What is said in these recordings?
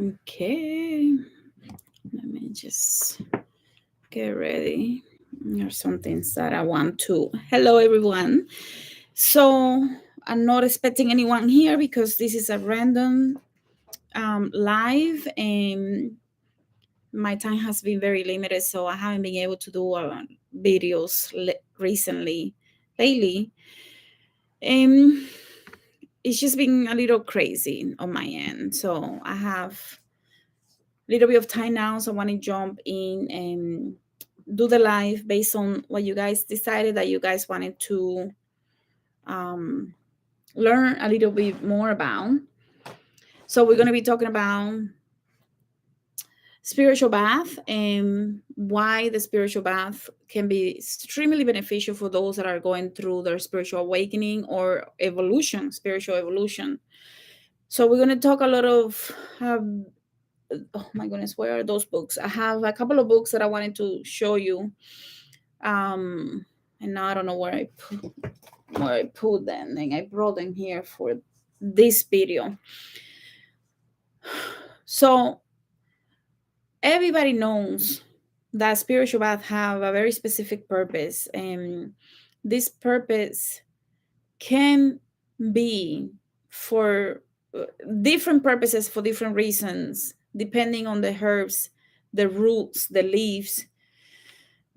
Okay, let me just get ready. There's some things that I want to. Hello, everyone. So I'm not expecting anyone here because this is a random live, and my time has been very limited, so I haven't been able to do videos recently, lately. Um, it's just been a little crazy on my end, so I have little bit of time now, so I want to jump in and do the live based on what you guys decided that you guys wanted to um, learn a little bit more about. So we're going to be talking about spiritual bath and why the spiritual bath can be extremely beneficial for those that are going through their spiritual awakening or evolution, spiritual evolution. So we're going to talk a lot of um, oh my goodness, where are those books? I have a couple of books that I wanted to show you. Um, and now I don't know where I put them, and I brought them here for this video. So everybody knows that spiritual baths have a very specific purpose, and this purpose can be for different purposes for different reasons, depending on the herbs, the roots, the leaves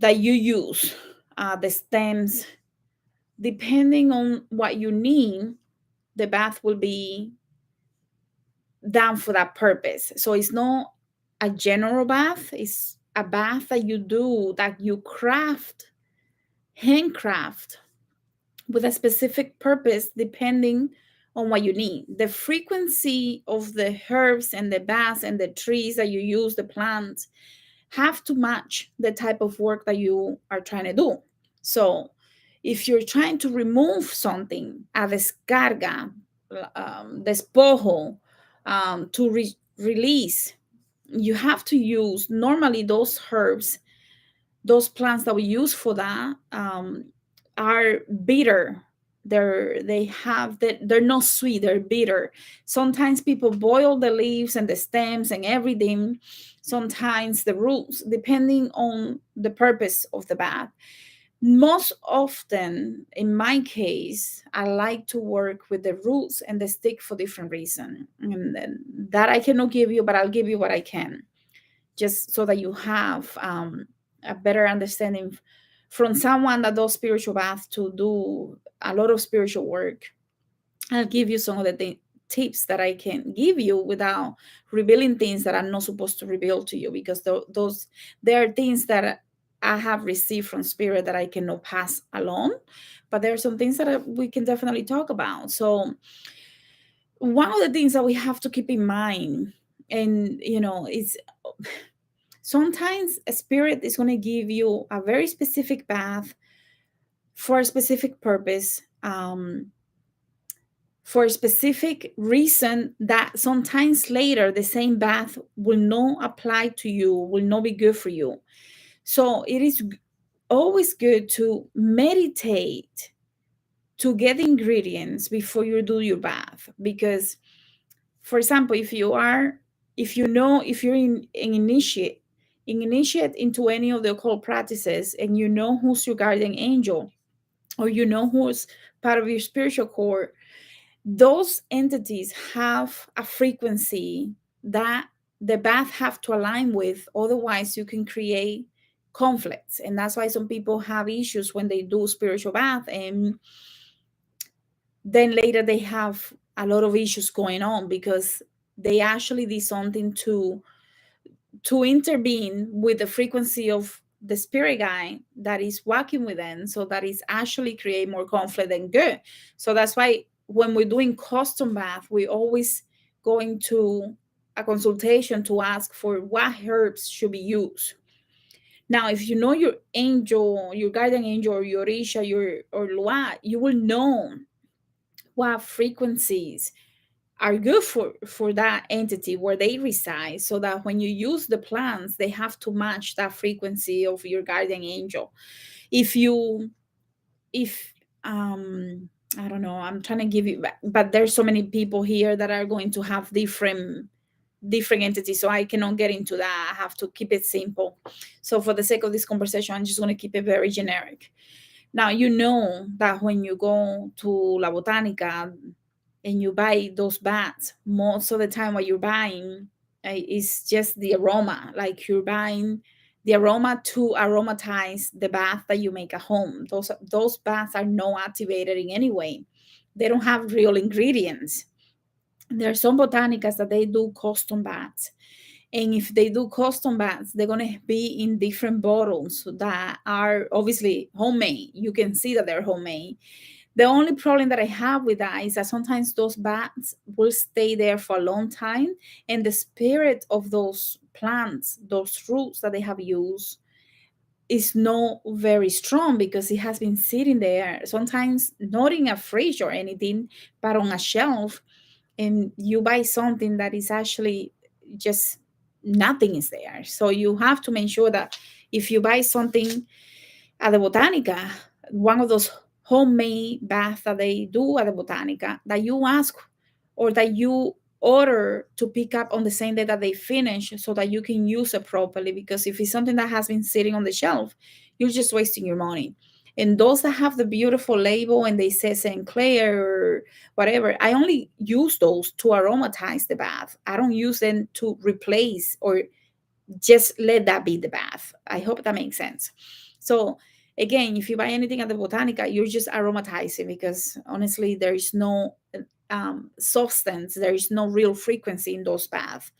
that you use, the stems. Depending on what you need, the bath will be done for that purpose. So it's not a general bath, it's a bath that you do, that you handcraft with a specific purpose depending on what you need. The frequency of the herbs and the baths and the trees that you use, the plants, have to match the type of work that you are trying to do. So if you're trying to remove something, a descarga, despojo, to release, you have to use normally those herbs, those plants that we use for that are bitter. They're not sweet, they're bitter. Sometimes people boil the leaves and the stems and everything, sometimes the roots, depending on the purpose of the bath. Most often, in my case, I like to work with the roots and the stick for different reason, and then that I cannot give you, but I'll give you what I can, just so that you have a better understanding from someone that does spiritual bath to do a lot of spiritual work. I'll give you some of the tips that I can give you without revealing things that I'm not supposed to reveal to you, because those there are things that I have received from spirit that I cannot pass along, but there are some things that we can definitely talk about. So one of the things that we have to keep in mind, and is sometimes a spirit is going to give you a very specific path for a specific purpose, for a specific reason, that sometimes later the same path will not apply to you, will not be good for you. So it is always good to meditate, to get ingredients before you do your bath. Because, for example, if you're in initiate into any of the occult practices, and you know who's your guardian angel, or you know who's part of your spiritual core, those entities have a frequency that the bath have to align with, otherwise you can create conflicts. And that's why some people have issues when they do spiritual bath, and then later they have a lot of issues going on because they actually did something to intervene with the frequency of the spirit guide that is working with them, so that is actually create more conflict than good. So that's why when we're doing custom bath, we always going to a consultation to ask for what herbs should be used. Now, if you know your angel, your guardian angel, or your Orisha, or Lua, you will know what frequencies are good for that entity where they reside, so that when you use the plants, they have to match that frequency of your guardian angel. If I don't know, I'm trying to give you, but there's so many people here that are going to have different entities, so I cannot get into that. I have to keep it simple. So for the sake of this conversation, I'm just going to keep it very generic. Now, you know that when you go to La Botanica and you buy those bats, most of the time what you're buying is just the aroma. Like you're buying the aroma to aromatize the bath that you make at home. Those baths are no activated in any way. They don't have real ingredients. There are some botanicas that they do custom baths, and if they do custom baths, they're going to be in different bottles that are obviously homemade. You can see that they're homemade. The only problem that I have with that is that sometimes those baths will stay there for a long time, and the spirit of those plants, those fruits that they have used, is not very strong because it has been sitting there, sometimes not in a fridge or anything, but on a shelf. And you buy something that is actually just nothing is there. So you have to make sure that if you buy something at the Botanica, one of those homemade baths that they do at the Botanica, that you ask or that you order to pick up on the same day that they finish so that you can use it properly. Because if it's something that has been sitting on the shelf, you're just wasting your money. And those that have the beautiful label and they say St. Clair or whatever, I only use those to aromatize the bath. I don't use them to replace or just let that be the bath. I hope that makes sense. So again, if you buy anything at the Botanica, you're just aromatizing because honestly, there is no substance, there is no real frequency in those baths.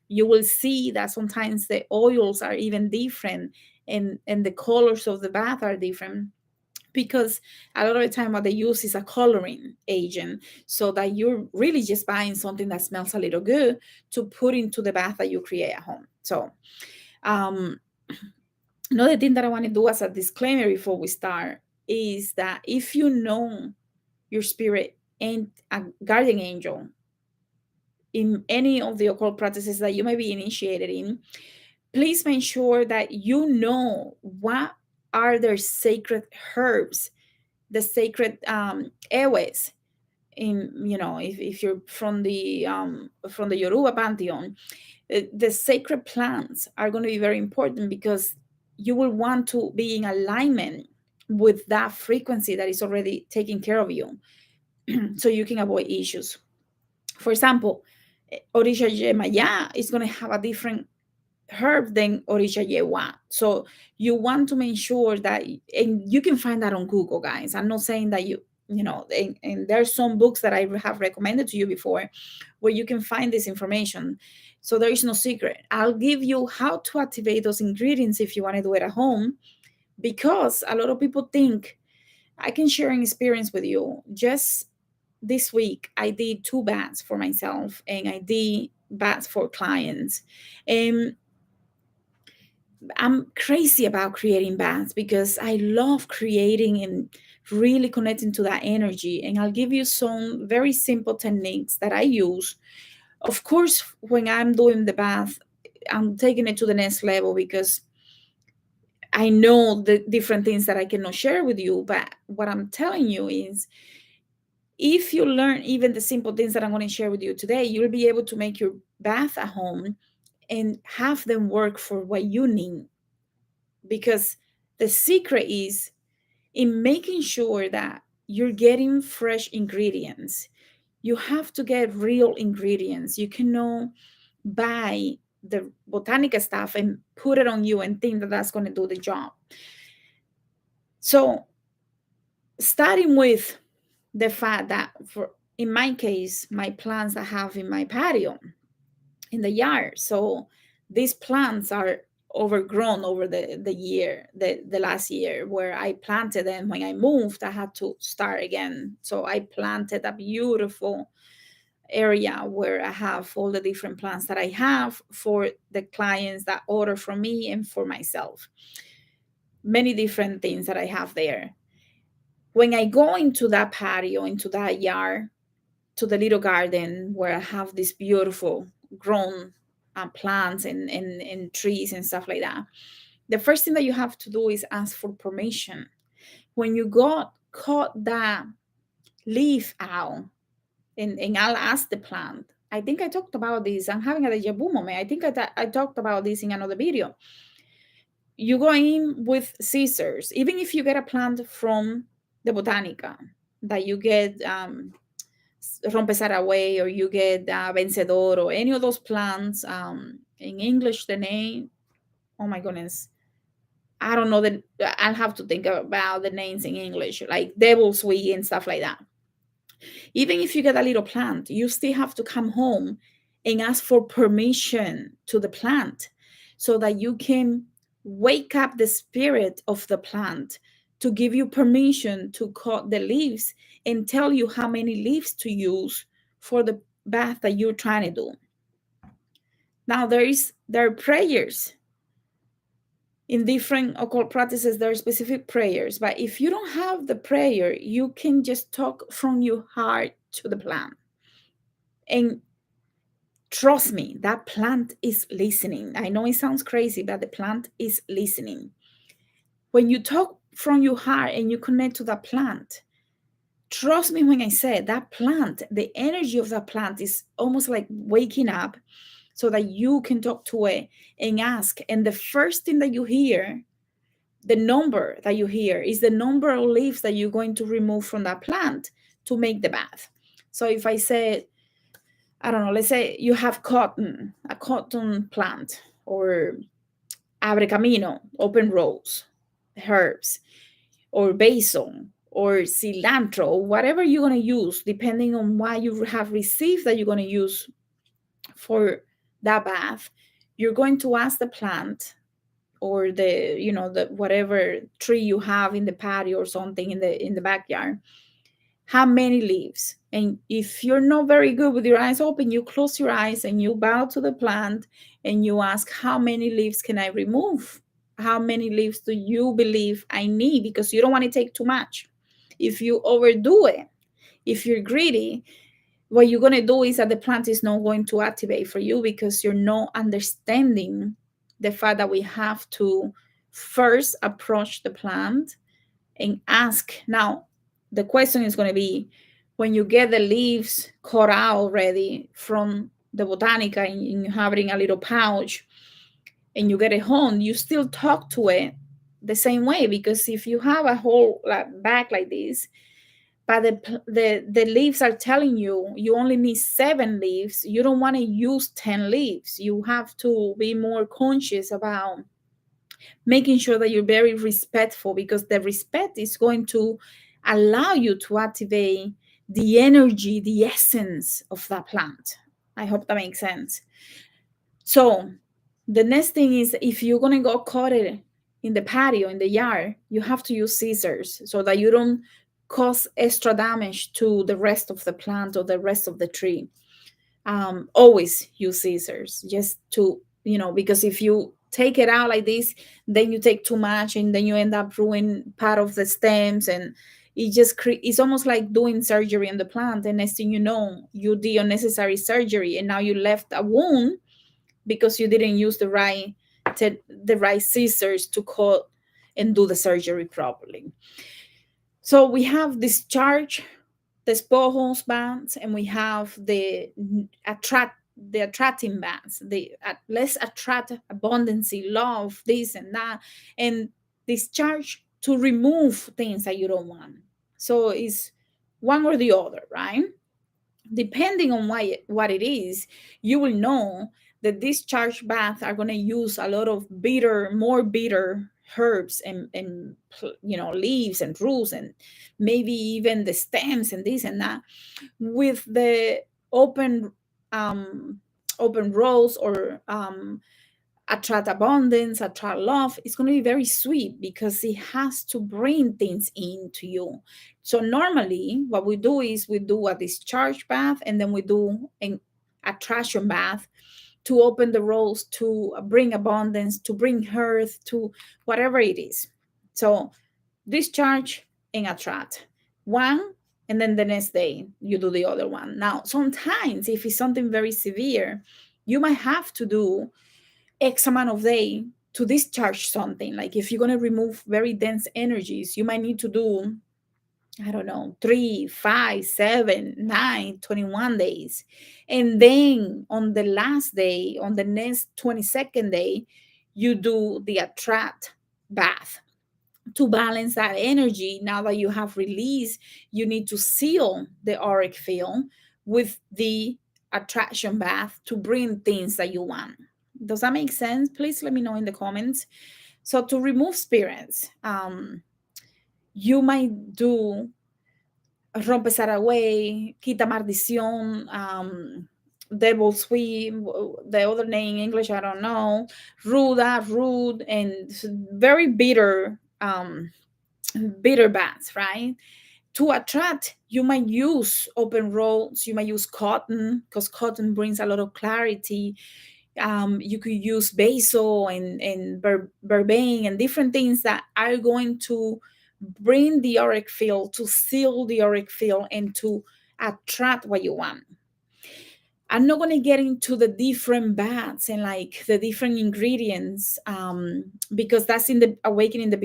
You will see that sometimes the oils are even different, and the colors of the bath are different because a lot of the time what they use is a coloring agent, so that you're really just buying something that smells a little good to put into the bath that you create at home. So um, another thing that I want to do as a disclaimer before we start is that if you know your spirit and a guardian angel in any of the occult practices that you may be initiated in, please make sure that you know what are their sacred herbs, the sacred airways. In, you know, if you're from the Yoruba pantheon, the sacred plants are going to be very important because you will want to be in alignment with that frequency that is already taking care of you so you can avoid issues. For example, Orisha Yemaya is going to have a different herb than Orisha Yewa. So you want to make sure that, and you can find that on Google, guys. I'm not saying that you know, and there's some books that I have recommended to you before where you can find this information. So there is no secret. I'll give you how to activate those ingredients if you want to do it at home, because a lot of people think, I can share an experience with you. Just this week, I did 2 baths for myself and I did baths for clients. And I'm crazy about creating baths because I love creating and really connecting to that energy. And I'll give you some very simple techniques that I use. Of course, when I'm doing the bath, I'm taking it to the next level because I know the different things that I cannot share with you. But what I'm telling you is, if you learn even the simple things that I'm going to share with you today, you'll be able to make your bath at home and have them work for what you need. Because the secret is in making sure that you're getting fresh ingredients. You have to get real ingredients. You cannot buy the botanica stuff and put it on you and think that that's going to do the job. So starting with the fact that, for in my case, my plants I have in my patio in the yard, so these plants are overgrown over the last year where I planted them. When I moved, I had to start again, so I planted a beautiful area where I have all the different plants that I have for the clients that order from me and for myself. Many different things that I have there. When I go into that patio, into that yard, to the little garden where I have these beautiful grown plants and trees and stuff like that, the first thing that you have to do is ask for permission. When you got cut that leaf out, and I'll ask the plant, I think I talked about this. I'm having a deja vu moment. I think I talked about this in another video. You go in with scissors, even if you get a plant from the Botanica, that you get Rompesaragüey, or you get Vencedor, or any of those plants. In English, the name, oh my goodness, I don't know that. I'll have to think about the names in English, like devil's weed and stuff like that. Even if you get a little plant, you still have to come home and ask for permission to the plant so that you can wake up the spirit of the plant to give you permission to cut the leaves and tell you how many leaves to use for the bath that you're trying to do. Now there are prayers. In different occult practices, there are specific prayers, but if you don't have the prayer, you can just talk from your heart to the plant. And trust me, that plant is listening. I know it sounds crazy, but the plant is listening. When you talk from your heart and you connect to that plant, trust me when I say that plant, the energy of that plant is almost like waking up so that you can talk to it and ask. And the first thing that you hear, the number that you hear, is the number of leaves that you're going to remove from that plant to make the bath. So if I say, I don't know, let's say you have a cotton plant, or abre camino, open rose, herbs, or basil, or cilantro, whatever you're going to use, depending on what you have received that you're going to use for that bath. You're going to ask the plant, or the whatever tree you have in the patio or something in the backyard, how many leaves. And if you're not very good with your eyes open, you close your eyes and you bow to the plant and you ask, how many leaves can I remove? How many leaves do you believe I need? Because you don't want to take too much. If you overdo it, if you're greedy, what you're going to do is that the plant is not going to activate for you, because you're not understanding the fact that we have to first approach the plant and ask. Now, the question is going to be, when you get the leaves cut out already from the Botanica and you have it in a little pouch and you get it home, you still talk to it the same way. Because if you have a whole bag like this, but the leaves are telling you you only need 7 leaves, you don't want to use 10 leaves. You have to be more conscious about making sure that you're very respectful, because the respect is going to allow you to activate the energy, the essence of that plant. I hope that makes sense. So the next thing is, if you're going to go cut it in the patio, in the yard, you have to use scissors so that you don't cause extra damage to the rest of the plant or the rest of the tree. Always use scissors, just to, because if you take it out like this, then you take too much and then you end up ruining part of the stems, and it's almost like doing surgery on the plant, and next thing you know, you did unnecessary surgery and now you left a wound because you didn't use the right scissors to cut and do the surgery properly. So we have discharge, despojos bands, and we have the attracting bands. Let's attract abundancy, love, this and that, and discharge to remove things that you don't want. So it's one or the other, right? Depending on what it is, you will know that discharge baths are going to use a lot of more bitter herbs and leaves and roots, and maybe even the stems and this and that. With the open open rose, or attract abundance, attract love, it's going to be very sweet, because it has to bring things into you. So normally what we do is we do a discharge bath, and then we do an attraction bath to open the rose, to bring abundance, to bring health, to whatever it is. So discharge and attract one, and then the next day you do the other one. Now, sometimes if it's something very severe, you might have to do X amount of day to discharge something. Like if you're going to remove very dense energies, you might need to do I don't know, 3, 5, 7, 9, 21 days. And then on the last day, on the next 22nd day, you do the attract bath to balance that energy. Now that you have released, you need to seal the auric field with the attraction bath to bring things that you want. Does that make sense? Please let me know in the comments. So to remove spirits, you might do rompe Saragüey, quita maldición, devil's sweep, the other name in English I don't know, ruda, rude, and very bitter, bitter bats, right? To attract, you might use open roads, you might use cotton because cotton brings a lot of clarity. You could use basil and vervain and different things that are going to bring the auric field, to seal the auric field, and to attract what you want. I'm not going to get into the different baths and like the different ingredients, because that's in the awakening the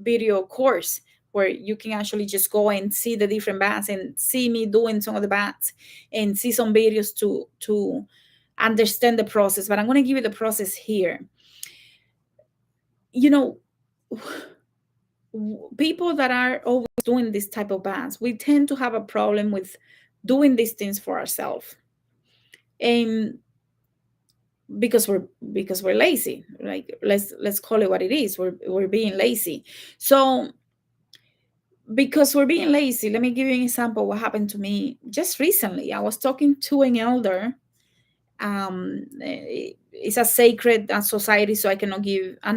video course, where you can actually just go and see the different baths and see me doing some of the baths and see some videos to understand the process. But I'm going to give you the process here. You know, people that are always doing this type of baths, we tend to have a problem with doing these things for ourselves, and because we're lazy. Like, let's call it what it is. We're being lazy. So because we're being lazy, let me give you an example what happened to me just recently. I was talking to an elder. It's a sacred society, so I'm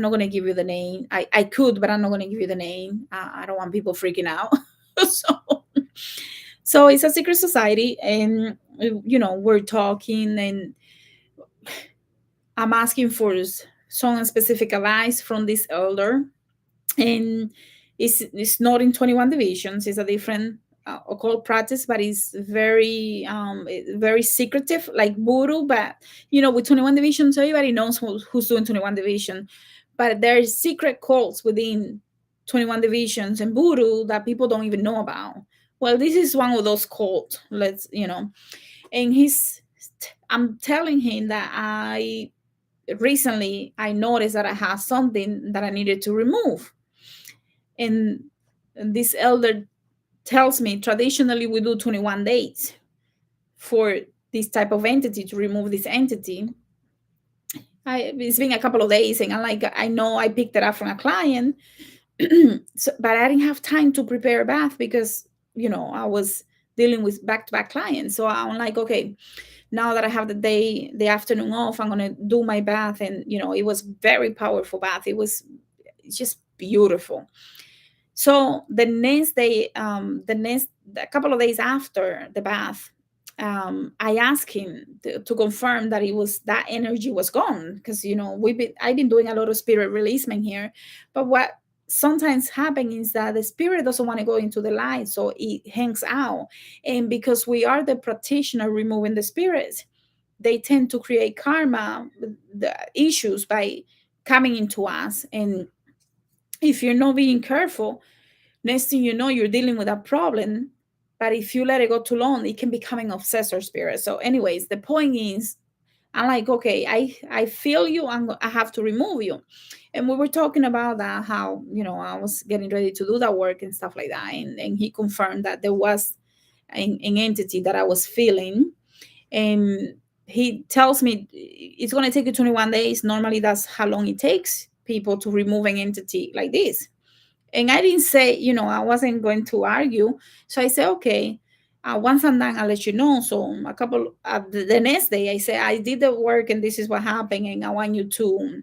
not going to give you the name. I could, but I'm not going to give you the name. I don't want people freaking out. so so it's a secret society, and we're talking, and I'm asking for some specific advice from this elder. And it's not in 21 divisions. It's a different occult practice, but it's very secretive, like voodoo. But with 21 divisions, everybody knows who's doing 21 division. But there's secret cults within 21 divisions and voodoo that people don't even know about. Well, this is one of those cults. And I'm telling him that I recently I noticed that I have something that I needed to remove. And this elder tells me traditionally we do 21 days for this type of entity, to remove this entity. It's been a couple of days, and I'm like, I know I picked it up from a client, but I didn't have time to prepare a bath because I was dealing with back-to-back clients. So I'm like, okay, now that I have the afternoon off, I'm gonna do my bath. And it was very powerful bath. It was just beautiful. So the next day, a couple of days after the bath, I asked him to confirm that that energy was gone, because I've been doing a lot of spirit releasement here. But what sometimes happens is that the spirit doesn't want to go into the light, so it hangs out. And because we are the practitioner removing the spirits, they tend to create karma, the issues, by coming into us. And if you're not being careful, next thing you know, you're dealing with a problem. But if you let it go too long, it can become an obsessor spirit. So anyways, the point is, I'm like, okay, I feel you. I have to remove you. And we were talking about that, how I was getting ready to do that work and stuff like that. And he confirmed that there was an entity that I was feeling. And he tells me it's going to take you 21 days. Normally that's how long it takes people to remove an entity like this. And I didn't say, I wasn't going to argue. So I said, okay, once I'm done, I'll let you know. So the next day, I said, I did the work and this is what happened. And I want you to,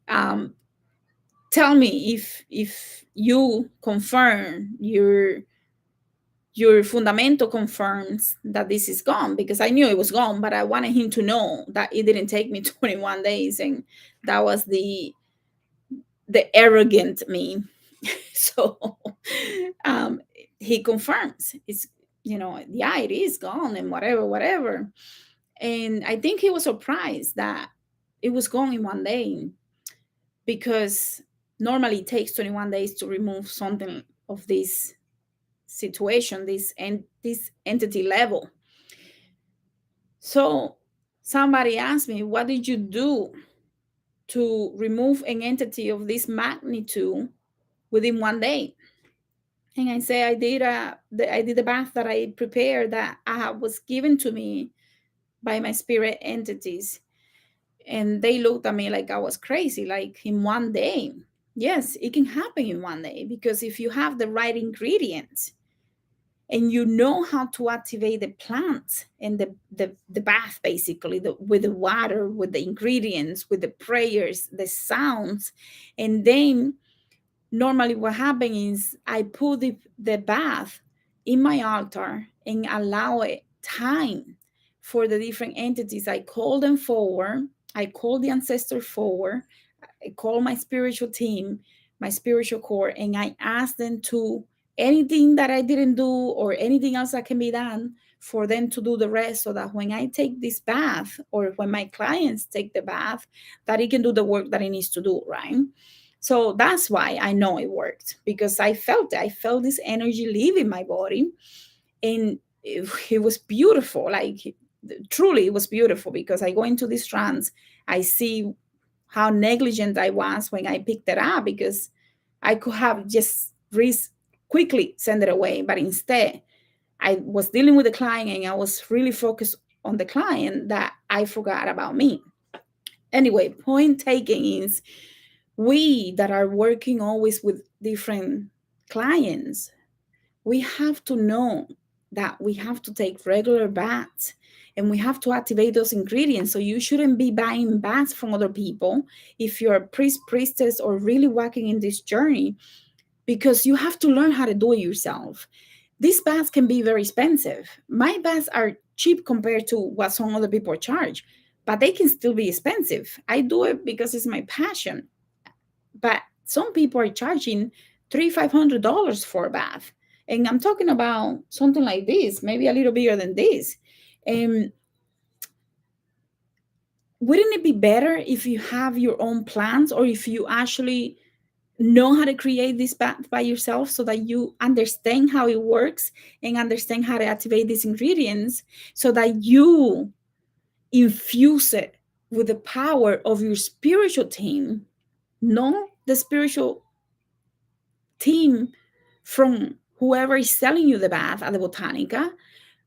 um, tell me if you confirm your fundamento confirms that this is gone, because I knew it was gone, but I wanted him to know that it didn't take me 21 days. And that was the arrogant me. So he confirms it's, yeah, it is gone and whatever. And I think he was surprised that it was gone in one day, because Normally it takes 21 days to remove something of this situation, this entity level. So somebody asked me, what did you do to remove an entity of this magnitude within 1 day? And I say I did the bath that I prepared, that was given to me by my spirit entities. And they looked at me like I was crazy, like in 1 day. Yes, it can happen in 1 day, because if you have the right ingredients and you know how to activate the plant and the bath, basically, with the water, with the ingredients, with the prayers, the sounds. And then normally what happens is I put the bath in my altar and allow it time for the different entities. I call them forward. I call the ancestor forward. I call my spiritual team, my spiritual core, and I ask them to, anything that I didn't do or anything else that can be done, for them to do the rest, so that when I take this bath, or when my clients take the bath, that it can do the work that it needs to do, right? So that's why I know it worked, because I felt it. I felt this energy leaving my body, and it was beautiful. Like, truly, it was beautiful, because I go into this trance. I see how negligent I was when I picked it up, because I could have just quickly send it away. But instead, I was dealing with the client and I was really focused on the client, that I forgot about me. Anyway, point taken is, we that are working always with different clients, we have to know that we have to take regular baths, and we have to activate those ingredients. So you shouldn't be buying baths from other people if you're a priest, priestess, or really walking in this journey, because you have to learn how to do it yourself. These baths can be very expensive. My baths are cheap compared to what some other people charge, but they can still be expensive. I do it because it's my passion, but some people are charging $300-$500 for a bath, and I'm talking about something like this, maybe a little bigger than this. And wouldn't it be better if you have your own plants, or if you actually know how to create this bath by yourself, so that you understand how it works and understand how to activate these ingredients, so that you infuse it with the power of your spiritual team, not the spiritual team from whoever is selling you the bath at the Botanica,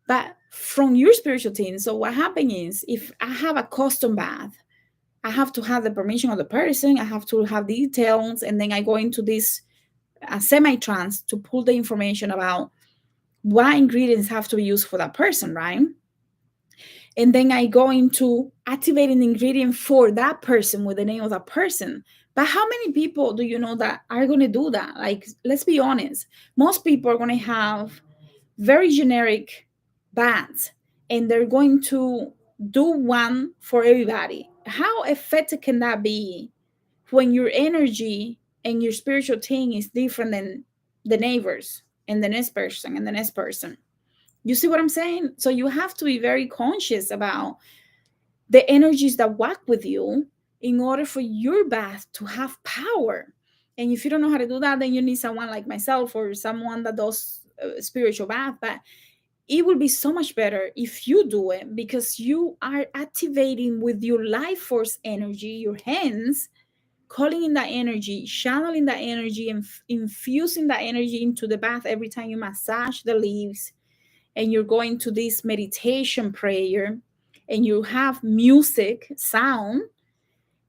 but from your spiritual team. So what happens is, if I have a custom bath, I have to have the permission of the person, I have to have details, and then I go into this semi-trance to pull the information about what ingredients have to be used for that person, right? And then I go into activating the ingredient for that person with the name of that person. But how many people do you know that are going to do that? Like, let's be honest. Most people are going to have very generic baths, and they're going to do one for everybody. How effective can that be when your energy and your spiritual thing is different than the neighbors and the next person and the next person? You see what I'm saying? So you have to be very conscious about the energies that walk with you in order for your bath to have power. And if you don't know how to do that, then you need someone like myself, or someone that does spiritual bath. But it will be so much better if you do it, because you are activating with your life force energy, your hands, calling in that energy, channeling that energy, and infusing that energy into the bath every time you massage the leaves, and you're going to this meditation prayer, and you have music, sound,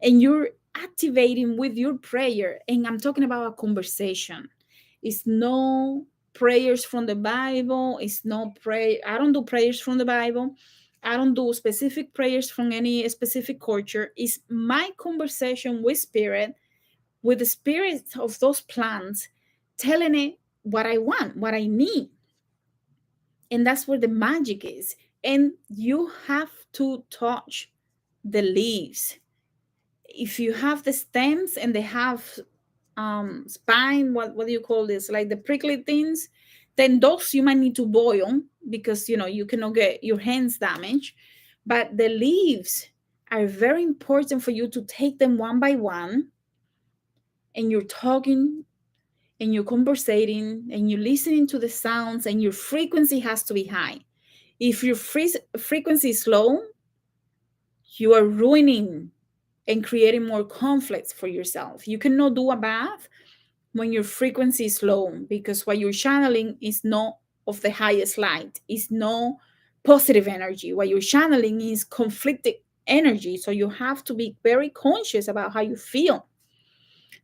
and you're activating with your prayer. And I'm talking about a conversation. It's no prayers from the Bible. It's no pray. I don't do prayers from the Bible. I don't do specific prayers from any specific culture. It's my conversation with spirit, with the spirit of those plants, telling it what I want, what I need. And that's where the magic is. And you have to touch the leaves. If you have the stems and they have spine, what do you call this, like the prickly things, then those you might need to boil, because you cannot get your hands damaged. But the leaves are very important for you to take them one by one and you're talking and you're conversating and you're listening to the sounds, and your frequency has to be high. If your frequency is low, you are ruining and creating more conflicts for yourself. You cannot do a bath when your frequency is low, because what you're channeling is not of the highest light, it's no positive energy. What you're channeling is conflicted energy. So you have to be very conscious about how you feel,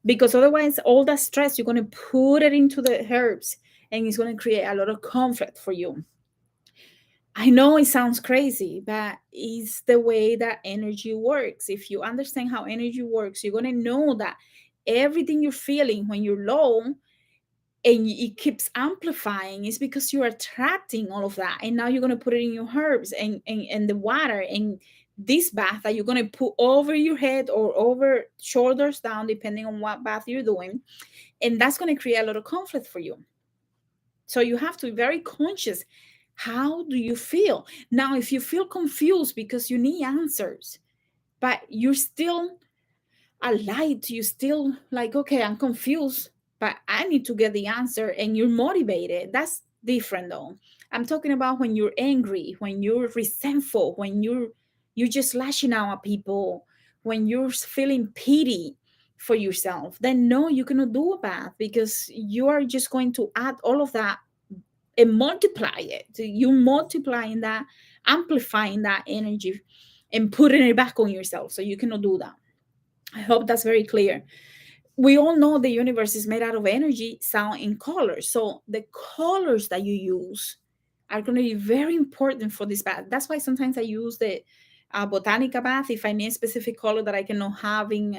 because otherwise all that stress you're going to put it into the herbs, and it's going to create a lot of conflict for you. I know it sounds crazy, but it's the way that energy works. If you understand how energy works, you're going to know that everything you're feeling when you're low and it keeps amplifying is because you're attracting all of that. And now you're going to put it in your herbs and the water and this bath that you're going to put over your head or over shoulders down, depending on what bath you're doing. And that's going to create a lot of conflict for you. So you have to be very conscious. How do you feel? Now, if you feel confused because you need answers, but you're still alight, you still like, okay, I'm confused, but I need to get the answer, and you're motivated, that's different though. I'm talking about when you're angry, when you're resentful, when you're just lashing out at people, when you're feeling pity for yourself, then no, you cannot do a bath, because you are just going to add all of that and multiply it. So you're multiplying that, amplifying that energy and putting it back on yourself. So you cannot do that. I hope that's very clear. We all know the universe is made out of energy, sound, and colors. So the colors that you use are going to be very important for this bath. That's why sometimes I use the Botanica bath if I need a specific color that I cannot have in,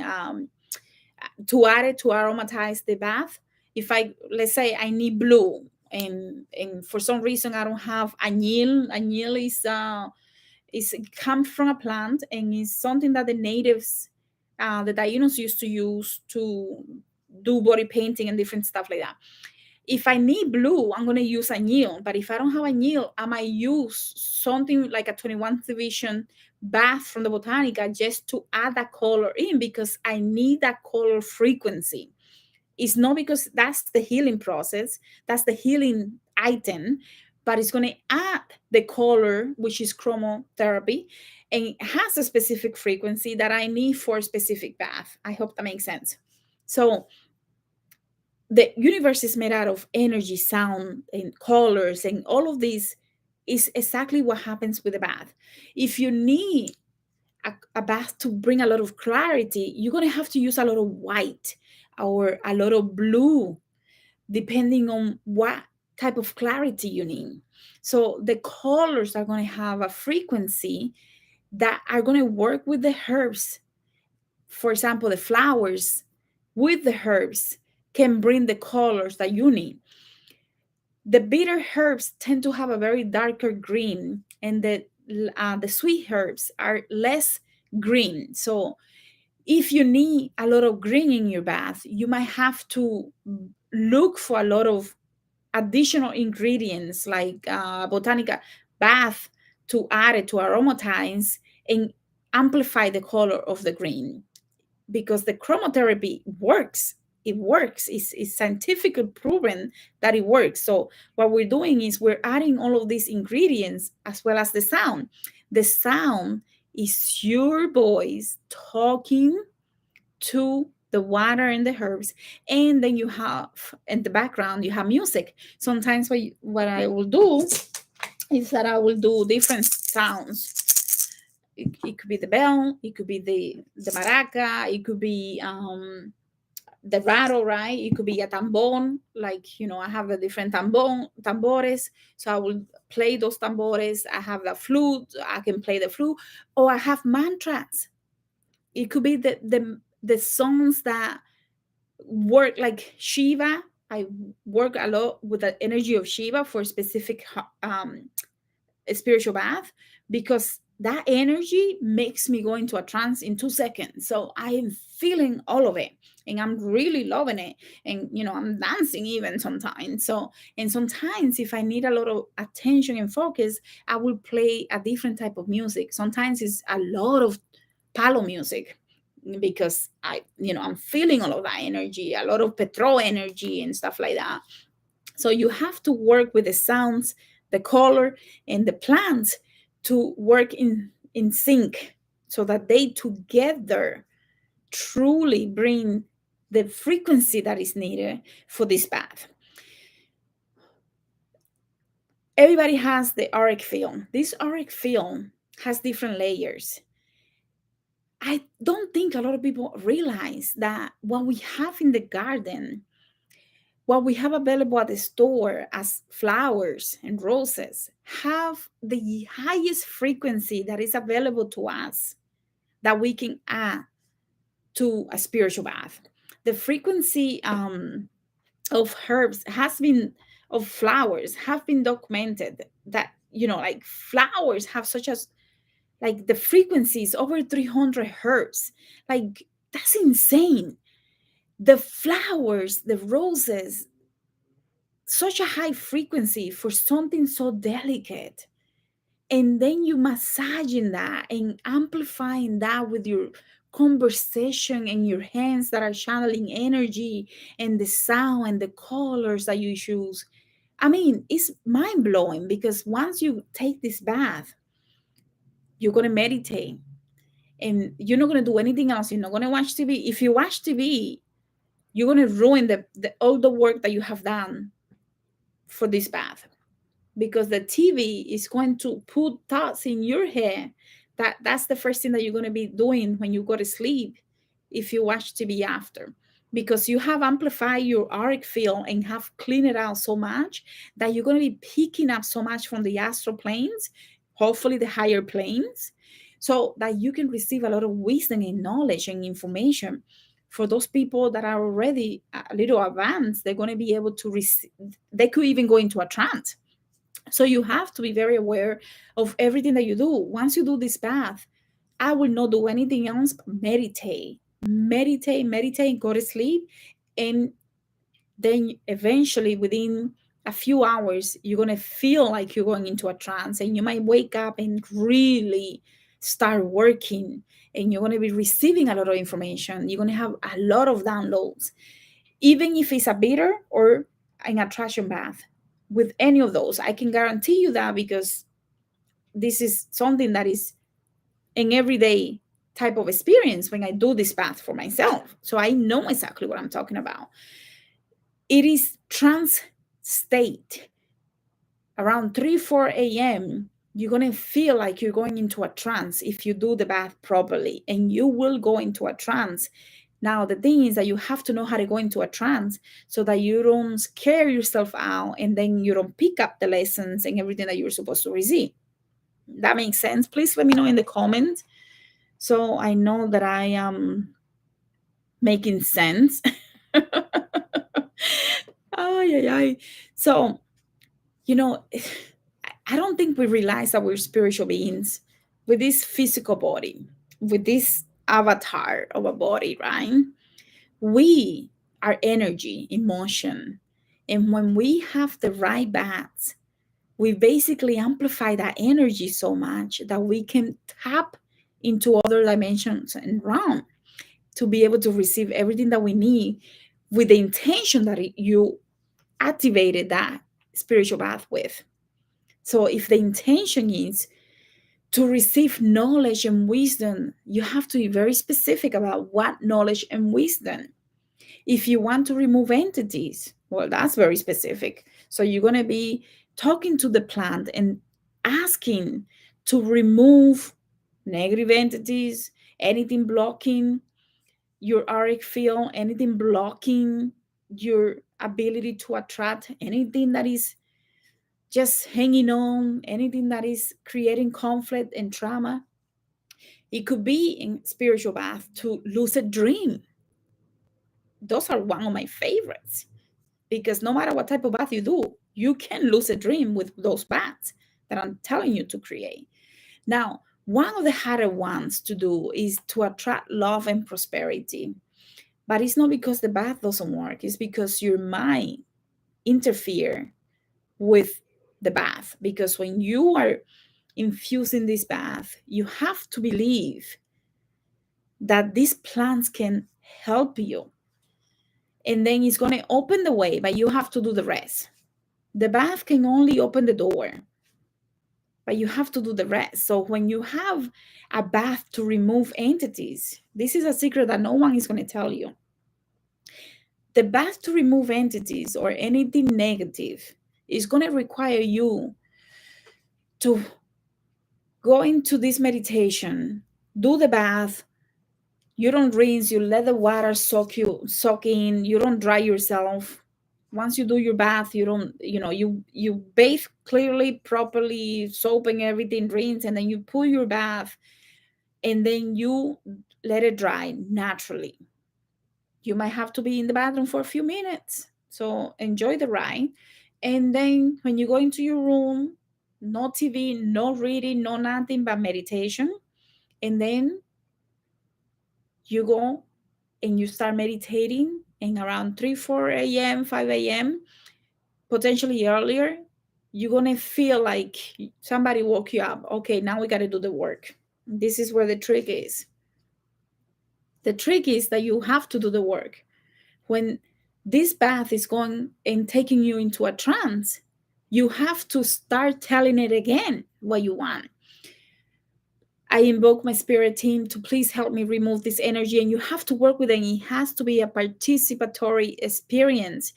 to add it to aromatize the bath. If I, let's say I need blue, and for some reason I don't have añil. Añil is it comes from a plant, and is something that the natives, the Tainos used to use to do body painting and different stuff like that. If I need blue, I'm going to use añil. But if I don't have añil, I might use something like a 21st division bath from the Botanica just to add that color in, because I need that color frequency. It's not because that's the healing process, that's the healing item, but it's going to add the color, which is chromotherapy, and it has a specific frequency that I need for a specific bath. I hope that makes sense. So the universe is made out of energy, sound, and colors, and all of this is exactly what happens with a bath. If you need a bath to bring a lot of clarity, you're going to have to use a lot of white or a lot of blue, depending on what type of clarity you need. So the colors are going to have a frequency that are going to work with the herbs. For example, the flowers with the herbs can bring the colors that you need. The bitter herbs tend to have a very darker green, and the sweet herbs are less green. So if you need a lot of green in your bath, you might have to look for a lot of additional ingredients like Botanica bath to add it to aromatize and amplify the color of the green, because the chromotherapy works. It works. It's scientifically proven that it works. So what we're doing is we're adding all of these ingredients as well as the sound. The sound is your voice talking to the water and the herbs, and then you have in the background you have music. Sometimes what I will do is that I will do different sounds. It could be the bell, it could be the maraca, it could be the rattle, right? It could be a tambon, like, I have the different tambores. So I will play those tambores. I have the flute, I can play the flute, or I have mantras. It could be the songs that work like Shiva. I work a lot with the energy of Shiva for a specific spiritual bath, because that energy makes me go into a trance in 2 seconds. So I am feeling all of it, and I'm really loving it. And I'm dancing even sometimes. So, and sometimes if I need a lot of attention and focus, I will play a different type of music. Sometimes it's a lot of palo music, because I'm feeling all of that energy, a lot of petrol energy and stuff like that. So you have to work with the sounds, the color, and the plants to work in sync, so that they together truly bring the frequency that is needed for this bath. Everybody has the auric field. This auric field has different layers. I don't think a lot of people realize that what we have in the garden, what we have available at the store as flowers and roses, have the highest frequency that is available to us that we can add to a spiritual bath. The frequency of herbs has been, of flowers have been documented, that like flowers have such as, like, the frequencies over 300 hertz. Like, that's insane. The flowers, the roses, such a high frequency for something so delicate. And then you massaging that and amplifying that with your conversation and your hands that are channeling energy, and the sound and the colors that you choose. I mean, it's mind blowing, because once you take this bath, you're going to meditate, and you're not going to do anything else. You're not going to watch TV. If you watch TV, you're going to ruin all the work that you have done for this bath, because the TV is going to put thoughts in your head. That's the first thing that you're going to be doing when you go to sleep, if you watch TV after, because you have amplified your auric field and have cleaned it out so much that you're going to be picking up so much from the astral planes, hopefully the higher planes, so that you can receive a lot of wisdom and knowledge and information. For those people that are already a little advanced, they're going to be able to receive, they could even go into a trance. So you have to be very aware of everything that you do. Once you do this bath, I will not do anything else but meditate, meditate, meditate, go to sleep. And then eventually, within a few hours, you're going to feel like you're going into a trance, and you might wake up and really start working, and you're going to be receiving a lot of information. You're going to have a lot of downloads, even if it's a bitter or an attraction bath. With any of those, I can guarantee you that, because this is something that is an everyday type of experience when I do this bath for myself. So I know exactly what I'm talking about. It is trance state. Around 3, 4 a.m., you're going to feel like you're going into a trance if you do the bath properly, and you will go into a trance. Now, the thing is that you have to know how to go into a trance, so that you don't scare yourself out, and then you don't pick up the lessons and everything that you're supposed to receive. That makes sense? Please let me know in the comments, so I know that I am making sense. Ay, ay, ay. So, I don't think we realize that we're spiritual beings with this physical body, with this avatar of a body, right? We are energy, emotion. And when we have the right baths, we basically amplify that energy so much that we can tap into other dimensions and realm to be able to receive everything that we need, with the intention that you activated that spiritual bath with. So if the intention is to receive knowledge and wisdom, you have to be very specific about what knowledge and wisdom. If you want to remove entities, well, that's very specific. So you're going to be talking to the plant and asking to remove negative entities, anything blocking your auric field, anything blocking your ability to attract, anything that is just hanging on, anything that is creating conflict and trauma. It could be in spiritual bath to lucid dream. Those are one of my favorites, because no matter what type of bath you do, you can lucid dream with those baths that I'm telling you to create. Now, one of the harder ones to do is to attract love and prosperity. But it's not because the bath doesn't work, it's because your mind interfere with the bath. Because when you are infusing this bath, you have to believe that these plants can help you. And then it's going to open the way, but you have to do the rest. The bath can only open the door, but you have to do the rest. So when you have a bath to remove entities, this is a secret that no one is going to tell you. The bath to remove entities or anything negative is going to require you to go into this meditation, do the bath. You don't rinse, you let the water soak in, you don't dry yourself. Once you do your bath, you don't, you bathe clearly, properly, soap and everything, rinse, and then you pull your bath, and then you let it dry naturally. You might have to be in the bathroom for a few minutes. So enjoy the ride. And then when you go into your room, no TV, no reading, no nothing but meditation. And then you go and you start meditating, and around 3, 4 a.m., 5 a.m., potentially earlier, you're going to feel like somebody woke you up. Okay, now we got to do the work. This is where the trick is. The trick is that you have to do the work. When this bath is going and taking you into a trance, you have to start telling it again what you want. I invoke my spirit team to please help me remove this energy, and you have to work with it. And it has to be a participatory experience.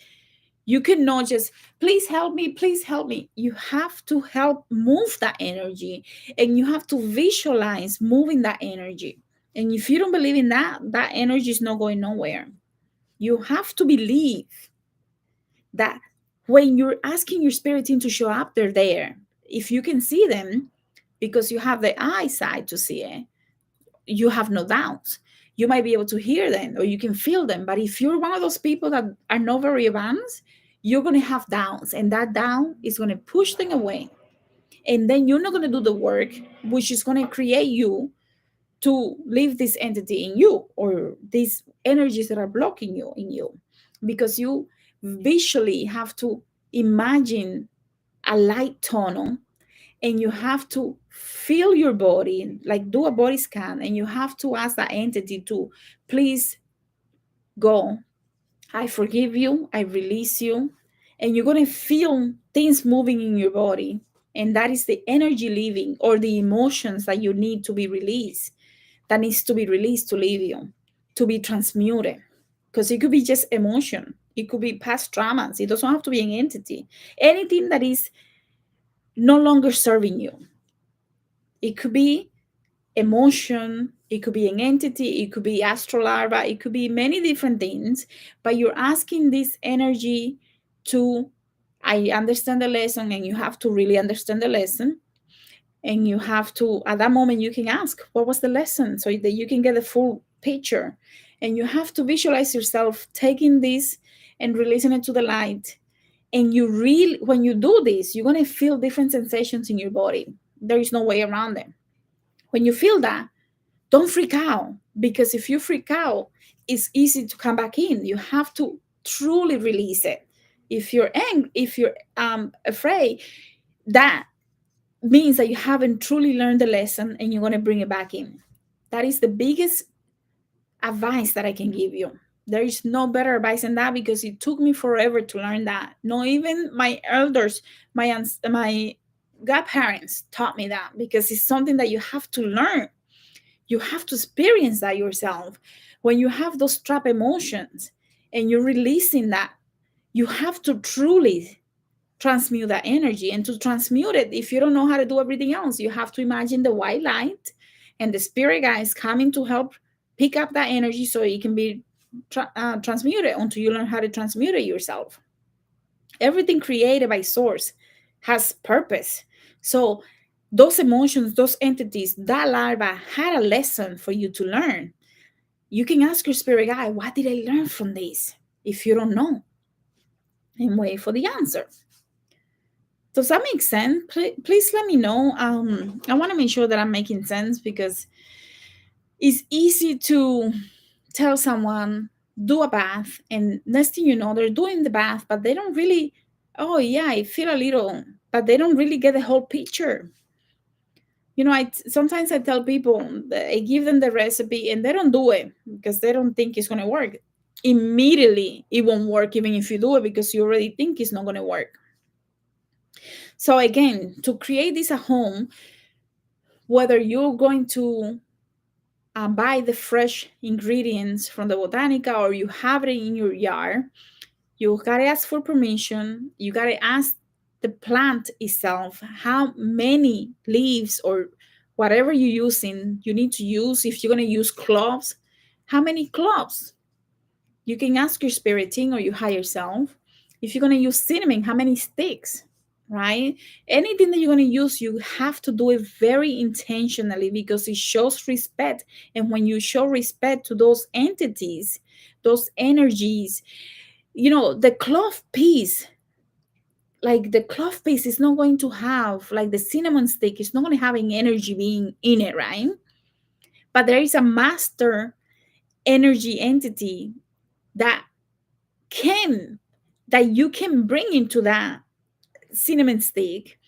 You cannot just, please help me, please help me. You have to help move that energy, and you have to visualize moving that energy. And if you don't believe in that, that energy is not going nowhere. You have to believe that when you're asking your spirit team to show up, they're there. If you can see them because you have the eyesight to see it, you have no doubts. You might be able to hear them or you can feel them. But if you're one of those people that are not very advanced, you're going to have doubts, and that doubt is going to push them away. And then you're not going to do the work, which is going to create you to leave this entity in you, or these energies that are blocking you in you, because you visually have to imagine a light tunnel, and you have to feel your body, like do a body scan, and you have to ask that entity to please go. I forgive you, I release you. And you're going to feel things moving in your body, and that is the energy leaving, or the emotions that you need to be released, that needs to be released to leave you, to be transmuted. Because it could be just emotion, it could be past traumas, it doesn't have to be an entity. Anything that is no longer serving you. It could be emotion, it could be an entity, it could be astral larva, it could be many different things, but you're asking this energy to, I understand the lesson, and you have to really understand the lesson. And you have to, at that moment, you can ask, what was the lesson? So that you can get the full picture. And you have to visualize yourself taking this and releasing it to the light. And you really, when you do this, you're going to feel different sensations in your body. There is no way around them. When you feel that, don't freak out, because if you freak out, it's easy to come back in. You have to truly release it. If you're angry, if you're afraid, that means that you haven't truly learned the lesson, and you're going to bring it back in. That is the biggest advice that I can give you. There is no better advice than that, because it took me forever to learn that. Not even my elders, my godparents taught me that, because it's something that you have to learn. You have to experience that yourself. When you have those trapped emotions and you're releasing that, you have to truly transmute that energy. And to transmute it, if you don't know how to do everything else, you have to imagine the white light and the spirit guides coming to help pick up that energy, so it can be transmuted until you learn how to transmute it yourself. Everything created by source has purpose. So those emotions, those entities, that larva had a lesson for you to learn. You can ask your spirit guide, what did I learn from this? If you don't know, and wait for the answer. Does that make sense? Please let me know. I want to make sure that I'm making sense, because it's easy to tell someone, do a bath, and next thing you know, they're doing the bath, but they don't really, oh yeah, I feel a little, but they don't really get the whole picture. Sometimes I tell people that I give them the recipe and they don't do it because they don't think it's going to work. Immediately it won't work even if you do it, because you already think it's not going to work. So again, to create this at home, whether you're going to buy the fresh ingredients from the botanica or you have it in your yard, you gotta ask for permission. You gotta ask the plant itself how many leaves or whatever you're using you need to use. If you're gonna use cloves, how many cloves? You can ask your spirit team or your higher self. If you're gonna use cinnamon, how many sticks? Right? Anything that you're gonna use, you have to do it very intentionally because it shows respect. And when you show respect to those entities, those energies, the clove piece, like the clove piece is not going to have, like the cinnamon stick is not going to have any energy being in it, right? But there is a master energy entity that can that you can bring into that cinnamon stick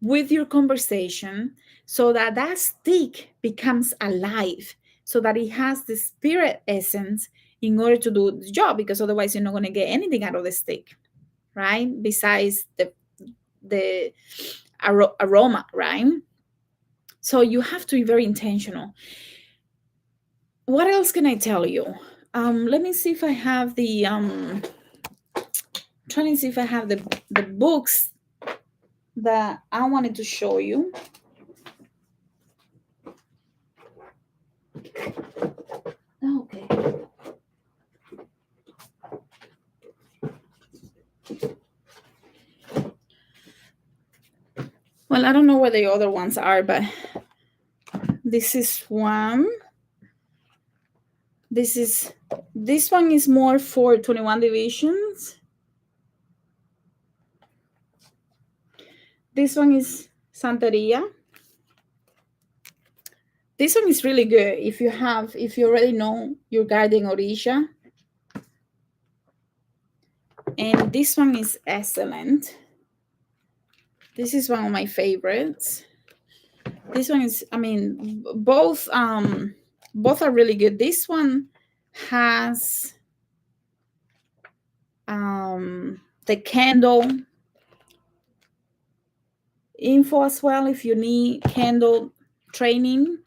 with your conversation, so that that stick becomes alive, so that it has the spirit essence in order to do the job, because otherwise you're not going to get anything out of the stick, right? Besides the aroma, right? So you have to be very intentional. What else can I tell you? Let me see if I have the trying to see if I have the books that I wanted to show you. Okay. Well, I don't know where the other ones are, but this is one. This one is more for 21 divisions. This one is Santeria. This one is really good if you already know your guardian Orisha. And this one is excellent. This is one of my favorites. This one is, I mean, both are really good. This one has the candle info as well if you need candle training.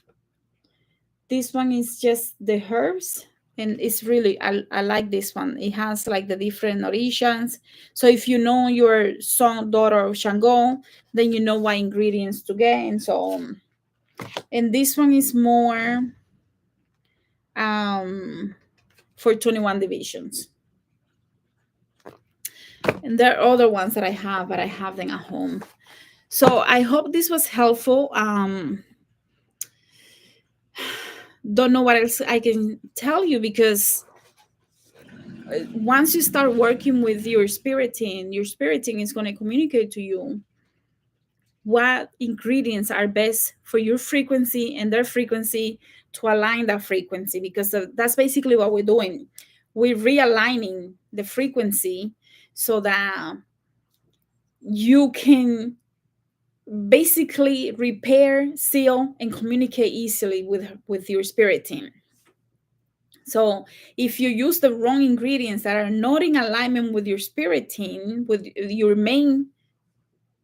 This one is just the herbs, and it's really, I like this one. It has like the different orishas. So if you know your son, daughter of Shango, then you know what ingredients to get and so on. And this one is more for 21 divisions. And there are other ones that I have, but I have them at home. So I hope this was helpful. Don't know what else I can tell you, because once you start working with your spirit team is going to communicate to you what ingredients are best for your frequency and their frequency, to align that frequency, because that's basically what we're doing. We're realigning the frequency so that you can basically repair, seal, and communicate easily with your spirit team. So if you use the wrong ingredients that are not in alignment with your spirit team, with your main,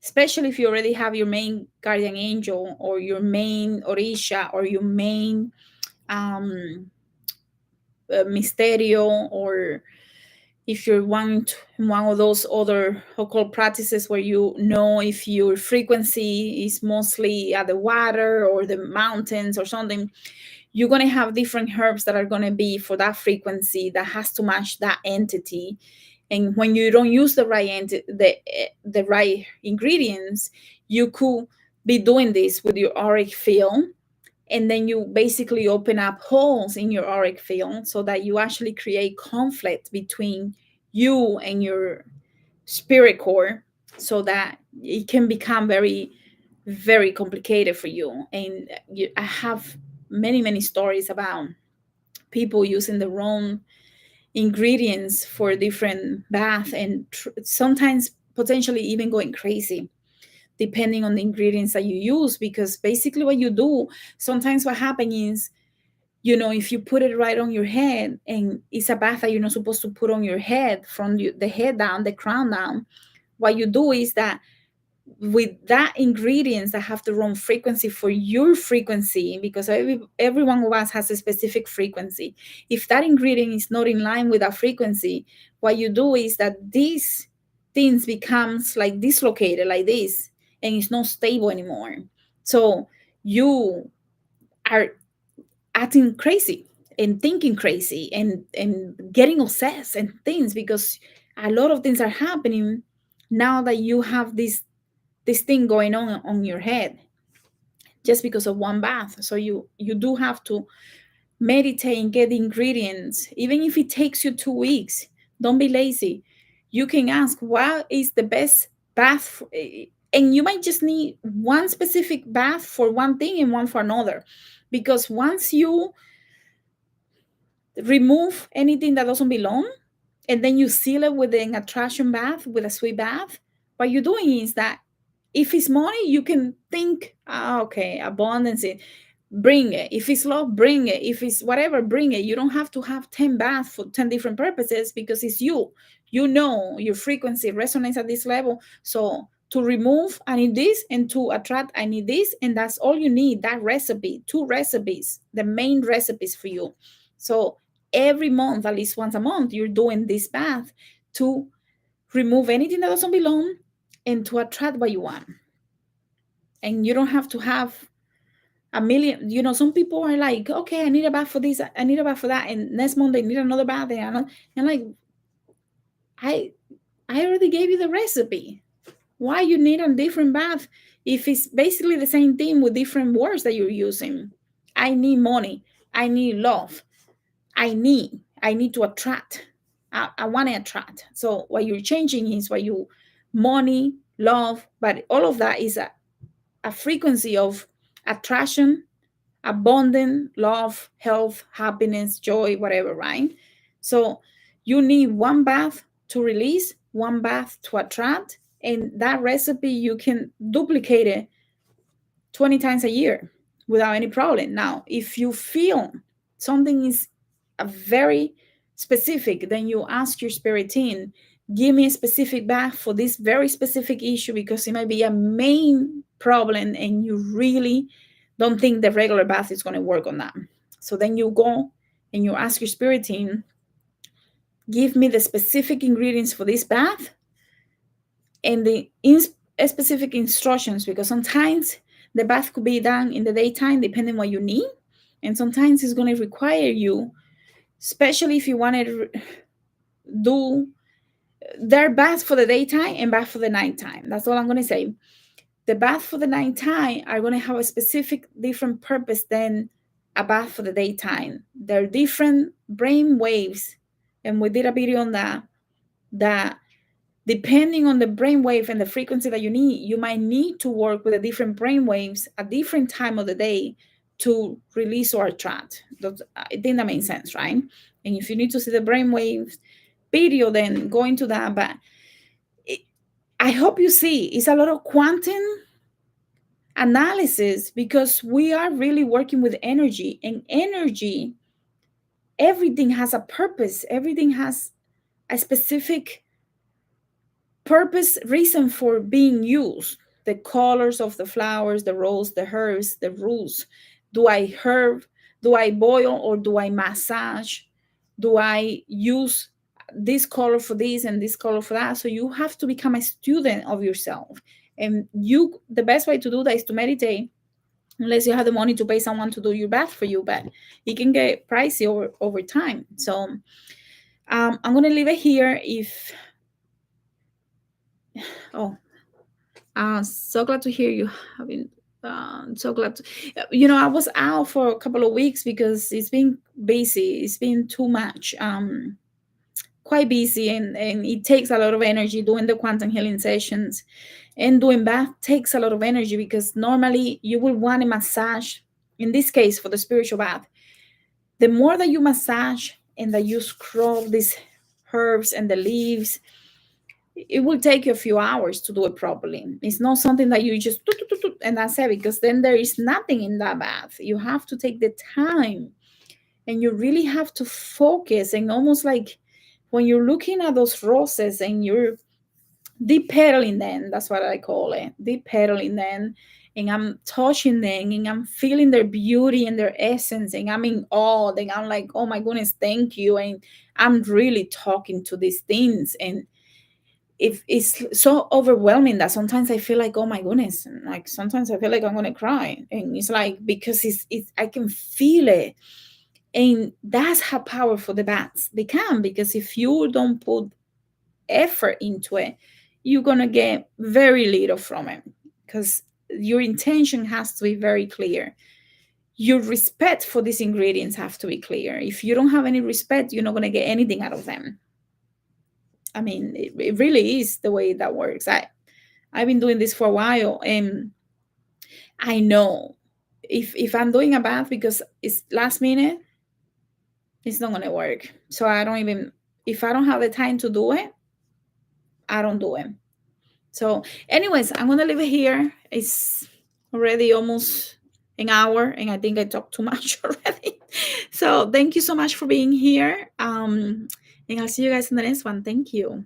especially if you already have your main guardian angel or your main orisha or your main misterio, or if you're one of those other occult practices where you know if your frequency is mostly at the water or the mountains or something, you're going to have different herbs that are going to be for that frequency that has to match that entity. And when you don't use the right the right ingredients, you could be doing this with your auric field, and then you basically open up holes in your auric field so that you actually create conflict between you and your spirit core, so that it can become very, very complicated for you. And I have many stories about people using the wrong ingredients for different bath, and sometimes potentially even going crazy. depending on the ingredients that you use. Because basically what you do, sometimes what happens is, if you put it right on your head, and it's a bath that you're not supposed to put on your head, from the head down, the crown down, what you do is that with that ingredients that have the wrong frequency for your frequency, because every one of us has a specific frequency. If that ingredient is not in line with that frequency, what you do is that these things becomes like dislocated like this, and it's not stable anymore. So you are acting crazy and thinking crazy, and getting obsessed and things, because a lot of things are happening now that you have this thing going on your head, just because of one bath. So you do have to meditate and get the ingredients, even if it takes you 2 weeks. Don't be lazy. You can ask what is the best bath, and you might just need one specific bath for one thing and one for another. Because once you remove anything that doesn't belong, and then you seal it with an attraction bath, with a sweet bath, what you're doing is that if it's money, you can think, okay, abundance, bring it. If it's love, bring it. If it's whatever, bring it. You don't have to have 10 baths for 10 different purposes, because it's you. Your frequency resonates at this level. So to remove, I need this, and to attract, I need this. And that's all you need, that recipe, 2 recipes, the main recipes for you. So every month, at least once a month, you're doing this bath to remove anything that doesn't belong and to attract what you want. And you don't have to have a million. Some people are like, okay, I need a bath for this, I need a bath for that, and next month they need another bath. And like, I already gave you the recipe. Why you need a different bath if it's basically the same thing with different words that you're using? I need money, I need love, I need to attract. I want to attract. So what you're changing is what you money, love, but all of that is a frequency of attraction, abundant, love, health, happiness, joy, whatever, right? So you need one bath to release, one bath to attract, and that recipe you can duplicate it 20 times a year without any problem. Now, if you feel something is a very specific, then you ask your spirit team, give me a specific bath for this very specific issue, because it might be a main problem and you really don't think the regular bath is going to work on that. So then you go and you ask your spirit team, give me the specific ingredients for this bath and the specific instructions, because sometimes the bath could be done in the daytime depending what you need, and sometimes it's going to require you, especially if you want to do their bath for the daytime and bath for the nighttime. That's all I'm going to say. The bath for the nighttime are going to have a specific different purpose than a bath for the daytime. They're different brain waves, and we did a video on that depending on the brainwave and the frequency that you need, you might need to work with a different brainwaves at different time of the day to release or attract. I think that makes sense, right? And if you need to see the brainwaves video, then go into that. But I hope you see it's a lot of quantum analysis, because we are really working with energy, and energy, everything has a purpose. Everything has a specific purpose, reason for being used. The colors of the flowers, the rose, the herbs, the roots. Do I herb? Do I boil or do I massage? Do I use this color for this and this color for that? So you have to become a student of yourself. And the best way to do that is to meditate, unless you have the money to pay someone to do your bath for you, but it can get pricey over time. So I'm going to leave it here. So glad to hear you having so glad to, I was out for a couple of weeks because it's been busy. It's been too much, quite busy, and it takes a lot of energy doing the quantum healing sessions, and doing bath takes a lot of energy, because normally you will want a massage. In this case, for the spiritual bath, the more that you massage and that you scrub these herbs and the leaves, it will take you a few hours to do it properly. It's not something that you just and that's it, because then there is nothing in that bath. You have to take the time, and you really have to focus, and almost like when you're looking at those roses and you're deep pedaling them, that's what I call it, deep pedaling them, and I'm touching them and I'm feeling their beauty and their essence, and I'm in awe, and I'm like, oh my goodness, thank you. And I'm really talking to these things, and if it's so overwhelming that sometimes I feel like, oh my goodness, and like sometimes I feel like I'm gonna cry, and it's like, because it's I can feel it. And that's how powerful the bats become, because if you don't put effort into it, you're gonna get very little from it, because your intention has to be very clear. Your respect for these ingredients have to be clear. If you don't have any respect, you're not gonna get anything out of them. I mean, it really is the way that works. I've been doing this for a while, and I know if I'm doing a bath because it's last minute, it's not gonna work. So I don't even, if I don't have the time to do it, I don't do it. So, anyways, I'm gonna leave it here. It's already almost an hour, and I think I talked too much already. So, thank you so much for being here. And I'll see you guys in the next one. Thank you.